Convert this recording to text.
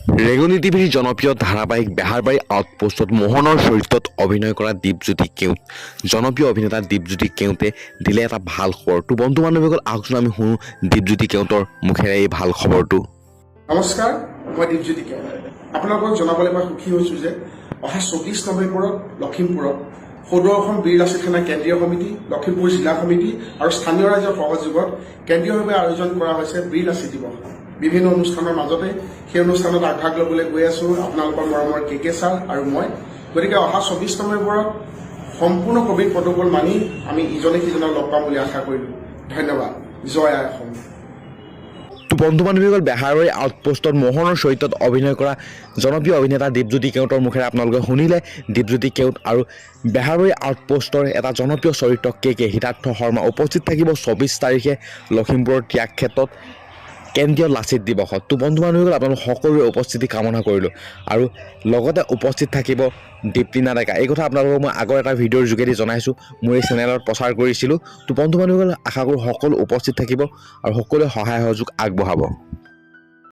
ৰেঙনি টিভিৰ জনপ্ৰিয় ধাৰাবাহিক বেহাৰবাৰী আউটপোষ্টত মোহনৰ চৰিত্ৰত অভিনয় কৰা দীপজ্যোতি কেওট জনপ্ৰিয় অভিনেতা দীপজ্যোতি কেওটে দিলে এটা ভাল খবৰ। তো বন্ধু বান্ধৱীসকল আহকচোন আমি শুনো দীপজ্যোতি কেওটৰ মুখেৰে এই ভাল খবৰটো। নমস্কাৰ, মই দীপজ্যোতি কেওট। আপোনালোকক জনাবলৈ মই সুখী হৈছোঁ যে অহা 24 নৱেম্বৰত লখিমপুৰত সদৌ অসম বীৰ লাচিত সেনা কেন্দ্ৰীয় সমিতি, লখিমপুৰ জিলা সমিতি আৰু স্থানীয় ৰাইজৰ সহযোগত কেন্দ্ৰীয়ভাৱে আয়োজন কৰা হৈছে বীৰ লাচিত দিৱস। বিভিন্ন অনুষ্ঠানৰ মাজতে সেই অনুষ্ঠানত আগভাগ ল'বলৈ গৈ আছো আপোনালোকৰ মৰমৰ কে ছাৰ আৰু মই। গতিকে অহা 24 নৱেম্বৰত সম্পূৰ্ণ কোভিড প্ৰট'কল মানি আমি ইজনে সিজনক লগ পাম বুলি আশা কৰিলোঁ। ধন্যবাদ। জয় আই অসম। তো বন্ধু বান্ধৱীসকল বেহাৰবাৰী আউটপোষ্টত মোহনৰ চৰিত্ৰত অভিনয় কৰা জনপ্ৰিয় অভিনেতা দীপজ্যোতি কেওটৰ মুখেৰে আপোনালোকে শুনিলে দীপজ্যোতি কেওট আৰু বেহাৰবাৰী আউটপোষ্টৰ এটা জনপ্ৰিয় চৰিত্ৰ কে সিদ্ধাৰ্থ শৰ্মা উপস্থিত থাকিব 24 তাৰিখে লখিমপুৰৰ ত্যাগ ক্ষেত্ৰত কেন্দ্ৰীয় লাচিত দিৱসত। তো বন্ধু বান্ধৱীসকল আপোনালোক সকলোৰে উপস্থিতি কামনা কৰিলোঁ আৰু লগতে উপস্থিত থাকিব দীপ্তিনা ডেকা। এই কথা আপোনালোকক মই আগৰ এটা ভিডিঅ'ৰ যোগেদি জনাইছোঁ, মোৰ এই চেনেলত প্ৰচাৰ কৰিছিলোঁ। তো বন্ধু বান্ধৱীসকল আশা কৰোঁ সকলো উপস্থিত থাকিব আৰু সকলোৱে সহায় সহযোগ আগবঢ়াব।